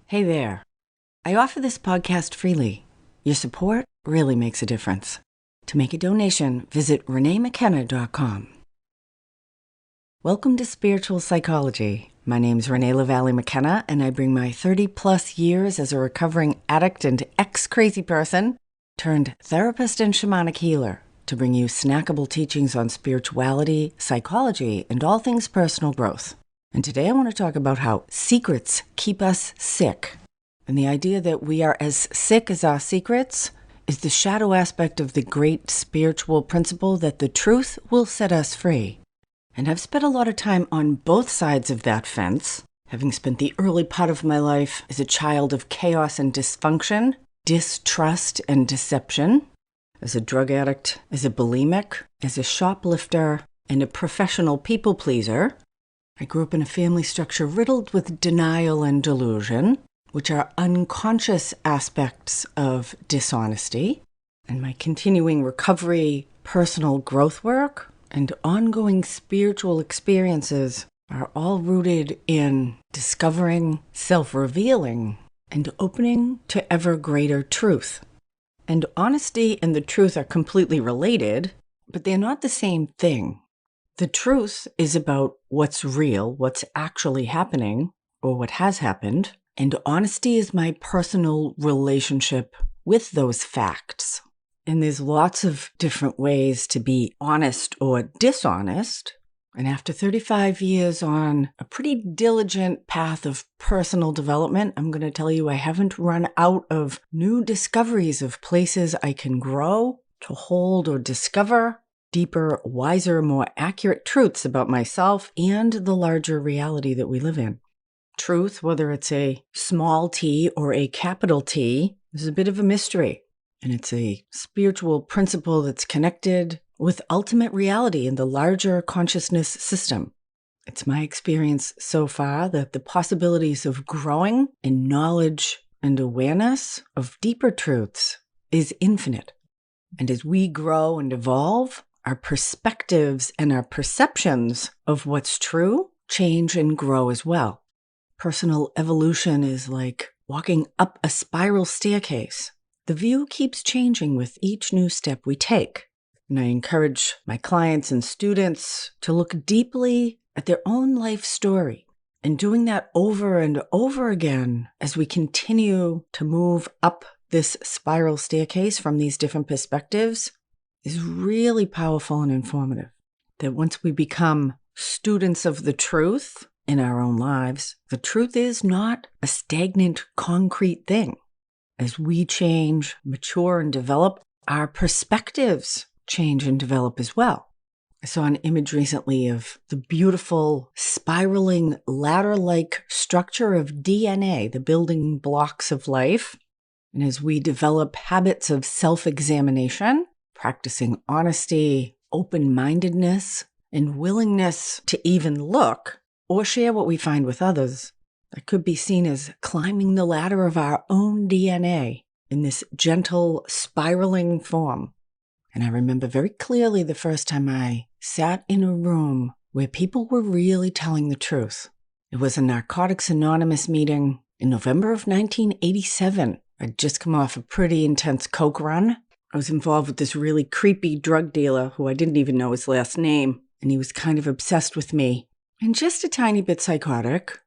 Hey there. I offer this podcast freely. Your support really makes a difference. To make a donation, visit reneemckenna.com. Welcome to Spiritual Psikology. My name's Renee Lavallee McKenna, and I bring my 30-plus years as a recovering addict and ex-crazy person turned therapist and shamanic healer to bring you snackable teachings on spirituality, psychology, and all things personal growth. And today I want to talk about how secrets keep us sick. And the idea that we are as sick as our secrets is the shadow aspect of the great spiritual principle that the truth will set us free. And I've spent a lot of time on both sides of that fence, having spent the early part of my life as a child of chaos and dysfunction, distrust and deception, as a drug addict, as a bulimic, as a shoplifter, and a professional people pleaser. I grew up in a family structure riddled with denial and delusion, which are unconscious aspects of dishonesty. And my continuing recovery, personal growth work, and ongoing spiritual experiences are all rooted in discovering, self-revealing, and opening to ever greater truth. And honesty and the truth are completely related, but they're not the same thing. The truth is about what's real, what's actually happening, or what has happened, and honesty is my personal relationship with those facts. And there's lots of different ways to be honest or dishonest. And after 35 years on a pretty diligent path of personal development, I'm going to tell you I haven't run out of new discoveries of places I can grow, to hold or discover deeper, wiser, more accurate truths about myself and the larger reality that we live in. Truth, whether it's a small t or a capital T, is a bit of a mystery. And it's a spiritual principle that's connected with ultimate reality in the larger consciousness system. It's my experience so far that the possibilities of growing in knowledge and awareness of deeper truths is infinite. And as we grow and evolve, our perspectives and our perceptions of what's true change and grow as well. Personal evolution is like walking up a spiral staircase. The view keeps changing with each new step we take. And I encourage my clients and students to look deeply at their own life story. And doing that over and over again as we continue to move up this spiral staircase from these different perspectives is really powerful and informative. That once we become students of the truth in our own lives, the truth is not a stagnant, concrete thing. As we change, mature, and develop, our perspectives change and develop as well. I saw an image recently of the beautiful spiraling ladder-like structure of DNA, the building blocks of life. And as we develop habits of self-examination, practicing honesty, open-mindedness, and willingness to even look or share what we find with others, that could be seen as climbing the ladder of our own DNA in this gentle, spiraling form. And I remember very clearly the first time I sat in a room where people were really telling the truth. It was a Narcotics Anonymous meeting in November of 1987. I'd just come off a pretty intense coke run. I was involved with this really creepy drug dealer who I didn't even know his last name, and he was kind of obsessed with me and just a tiny bit psychotic.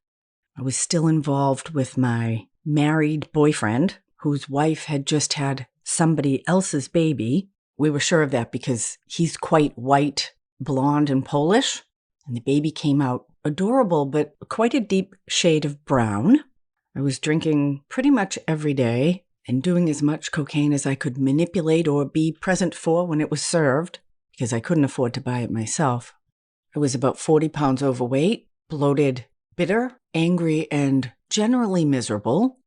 I was still involved with my married boyfriend, whose wife had just had somebody else's baby. We were sure of that because he's quite white, blonde, and Polish, and the baby came out adorable, but quite a deep shade of brown. I was drinking pretty much every day and doing as much cocaine as I could manipulate or be present for when it was served, because I couldn't afford to buy it myself. I was about 40 pounds overweight, bloated, bitter, angry, and generally miserable.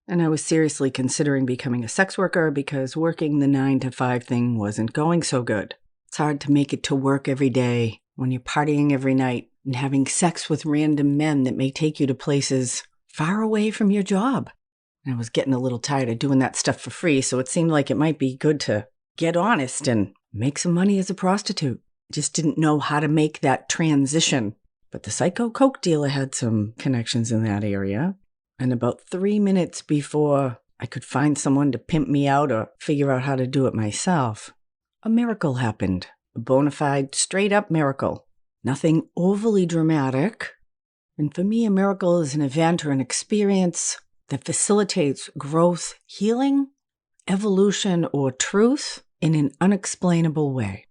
And I was seriously considering becoming a sex worker because working the 9-to-5 thing wasn't going so good. It's hard to make it to work every day when you're partying every night and having sex with random men that may take you to places far away from your job. And I was getting a little tired of doing that stuff for free, so it seemed like it might be good to get honest and make some money as a prostitute. Just didn't know how to make that transition. But the psycho coke dealer had some connections in that area. And about 3 minutes before I could find someone to pimp me out or figure out how to do it myself, a miracle happened. A bona fide, straight-up miracle. Nothing overly dramatic. And for me, a miracle is an event or an experience that facilitates growth, healing, evolution, or truth in an unexplainable way.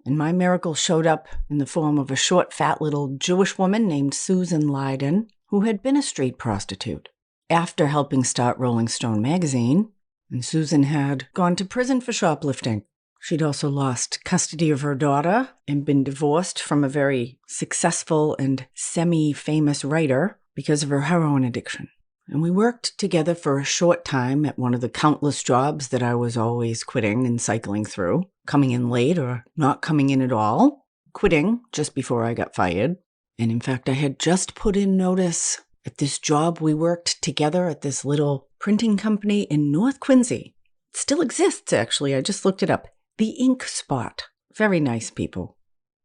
And my miracle showed up in the form of a short, fat little Jewish woman named Susan Lyden, who had been a street prostitute. After helping start Rolling Stone magazine, and Susan had gone to prison for shoplifting. She'd also lost custody of her daughter and been divorced from a very successful and semi-famous writer because of her heroin addiction. And we worked together for a short time at one of the countless jobs that I was always quitting and cycling through, coming in late or not coming in at all, quitting just before I got fired. And in fact, I had just put in notice at this job we worked together at this little printing company in North Quincy. It still exists, actually. I just looked it up. The Ink Spot. Very nice people.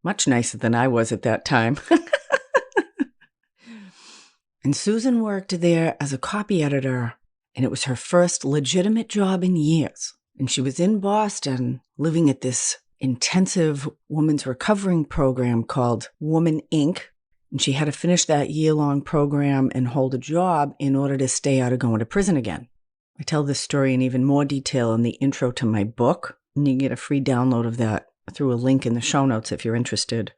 Much nicer than I was at that time. And Susan worked there as a copy editor, and it was her first legitimate job in years. And she was in Boston, living at this intensive women's recovering program called Woman Inc., and she had to finish that year-long program and hold a job in order to stay out of going to prison again. I tell this story in even more detail in the intro to my book, and you can get a free download of that through a link in the show notes if you're interested.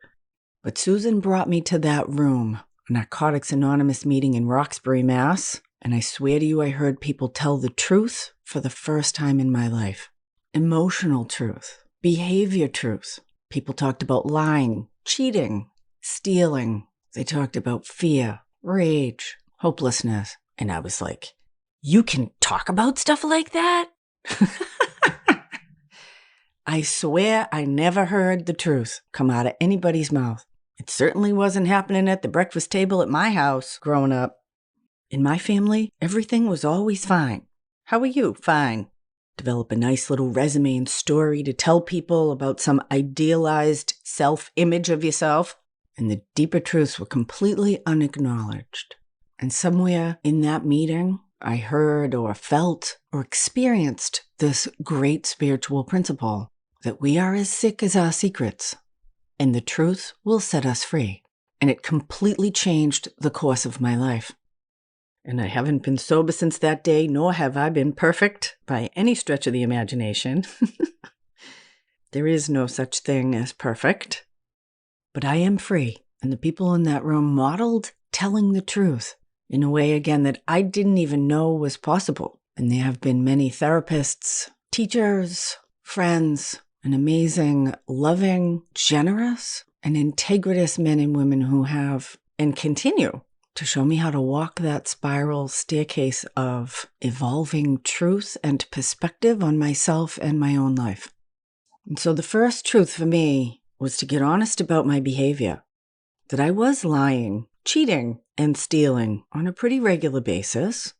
But Susan brought me to that room, a Narcotics Anonymous meeting in Roxbury, Mass., and I swear to you I heard people tell the truth for the first time in my life. Emotional truth, behavior truth. People talked about lying, cheating, stealing. They talked about fear, rage, hopelessness. And I was like, you can talk about stuff like that? I swear I never heard the truth come out of anybody's mouth. It certainly wasn't happening at the breakfast table at my house growing up. In my family, everything was always fine. How are you? Fine. Develop a nice little resume and story to tell people about some idealized self-image of yourself. And the deeper truths were completely unacknowledged. And somewhere in that meeting, I heard or felt or experienced this great spiritual principle that we are as sick as our secrets, and the truth will set us free. And it completely changed the course of my life. And I haven't been sober since that day, nor have I been perfect by any stretch of the imagination. There is no such thing as perfect. But I am free, and the people in that room modeled telling the truth in a way, again, that I didn't even know was possible. And there have been many therapists, teachers, friends, and amazing, loving, generous, and integritous men and women who have and continue to show me how to walk that spiral staircase of evolving truth and perspective on myself and my own life. And so the first truth for me was to get honest about my behavior, that I was lying, cheating, and stealing on a pretty regular basis.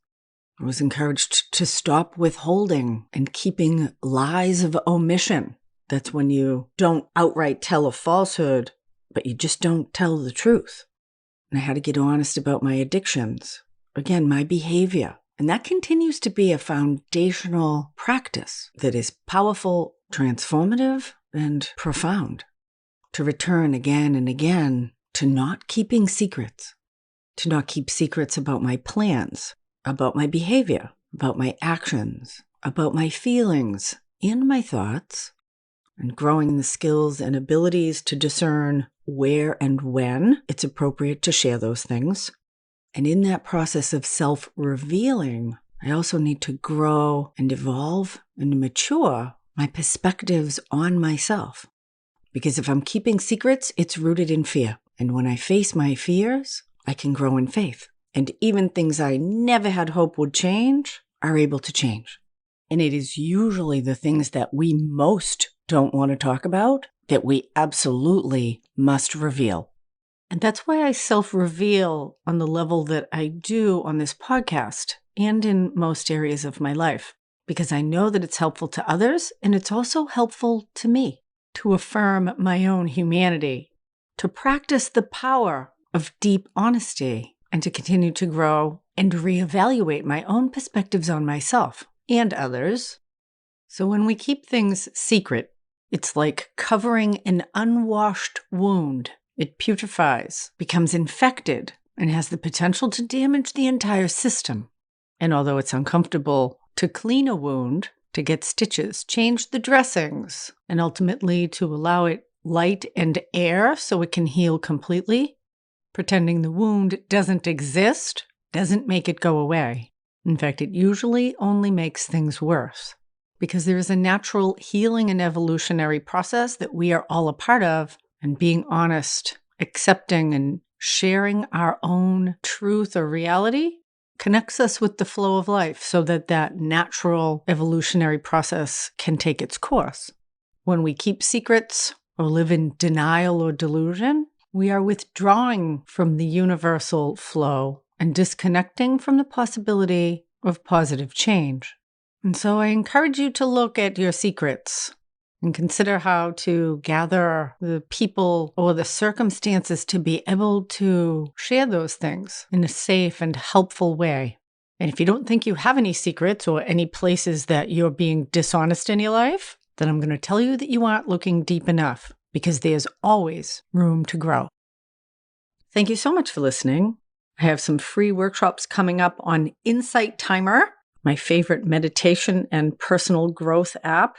I was encouraged to stop withholding and keeping lies of omission. That's when you don't outright tell a falsehood, but you just don't tell the truth. And I had to get honest about my addictions. Again, my behavior. And that continues to be a foundational practice that is powerful, transformative, and profound. To return again and again to not keeping secrets. To not keep secrets about my plans, about my behavior, about my actions, about my feelings and my thoughts. And growing the skills and abilities to discern where and when it's appropriate to share those things. And in that process of self-revealing, I also need to grow and evolve and mature my perspectives on myself. Because if I'm keeping secrets, it's rooted in fear. And when I face my fears, I can grow in faith. And even things I never had hope would change are able to change. And it is usually the things that we most don't want to talk about that we absolutely must reveal. And that's why I self-reveal on the level that I do on this podcast and in most areas of my life, because I know that it's helpful to others and it's also helpful to me to affirm my own humanity, to practice the power of deep honesty, and to continue to grow and reevaluate my own perspectives on myself and others. So when we keep things secret, it's like covering an unwashed wound. It putrefies, becomes infected, and has the potential to damage the entire system. And although it's uncomfortable to clean a wound, to get stitches, change the dressings, and ultimately to allow it light and air so it can heal completely, pretending the wound doesn't exist doesn't make it go away. In fact, it usually only makes things worse, because there is a natural healing and evolutionary process that we are all a part of, and being honest, accepting, and sharing our own truth or reality connects us with the flow of life so that that natural evolutionary process can take its course. When we keep secrets or live in denial or delusion, we are withdrawing from the universal flow and disconnecting from the possibility of positive change. And so I encourage you to look at your secrets and consider how to gather the people or the circumstances to be able to share those things in a safe and helpful way. And if you don't think you have any secrets or any places that you're being dishonest in your life, then I'm going to tell you that you aren't looking deep enough, because there's always room to grow. Thank you so much for listening. I have some free workshops coming up on Insight Timer, my favorite meditation and personal growth app.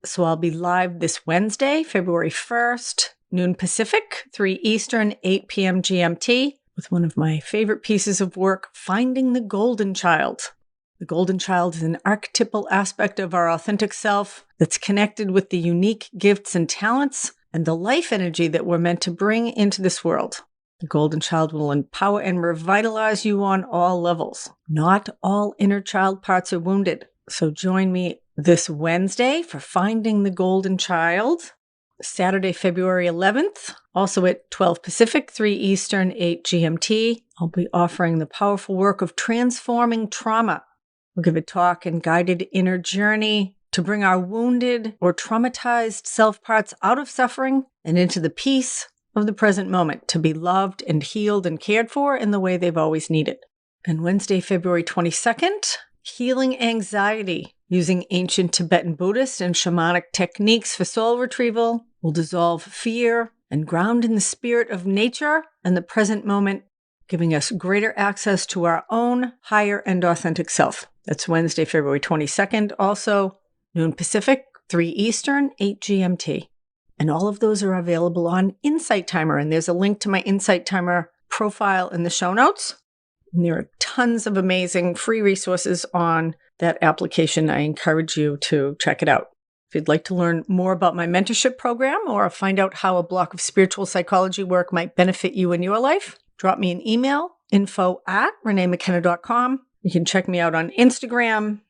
So I'll be live this Wednesday, February 1st, noon Pacific, 3 Eastern, 8 p.m. GMT, with one of my favorite pieces of work, Finding the Golden Child. The Golden Child is an archetypal aspect of our authentic self that's connected with the unique gifts and talents and the life energy that we're meant to bring into this world. The Golden Child will empower and revitalize you on all levels. Not all inner child parts are wounded. So join me this Wednesday for Finding the Golden Child. Saturday, February 11th, also at 12 Pacific, 3 Eastern, 8 GMT. I'll be offering the powerful work of transforming trauma. We'll give a talk and guided inner journey to bring our wounded or traumatized self parts out of suffering and into the peace of the present moment, to be loved and healed and cared for in the way they've always needed. And Wednesday, February 22nd, Healing Anxiety, using ancient Tibetan Buddhist and shamanic techniques for soul retrieval, will dissolve fear and ground in the spirit of nature and the present moment, giving us greater access to our own higher and authentic self. That's Wednesday, February 22nd, also noon Pacific, 3 Eastern, 8 GMT. And all of those are available on Insight Timer. And there's a link to my Insight Timer profile in the show notes. And there are tons of amazing free resources on that application. I encourage you to check it out. If you'd like to learn more about my mentorship program or find out how a block of spiritual psychology work might benefit you in your life, drop me an email, info@reneemckenna.com. You can check me out on Instagram.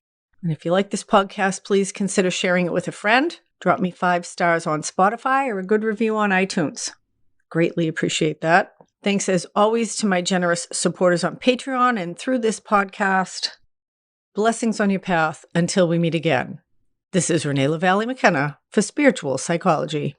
And if you like this podcast, please consider sharing it with a friend. Drop me 5 stars on Spotify or a good review on iTunes. Greatly appreciate that. Thanks as always to my generous supporters on Patreon and through this podcast. Blessings on your path until we meet again. This is Renee Lavallee McKenna for Spiritual Psychology.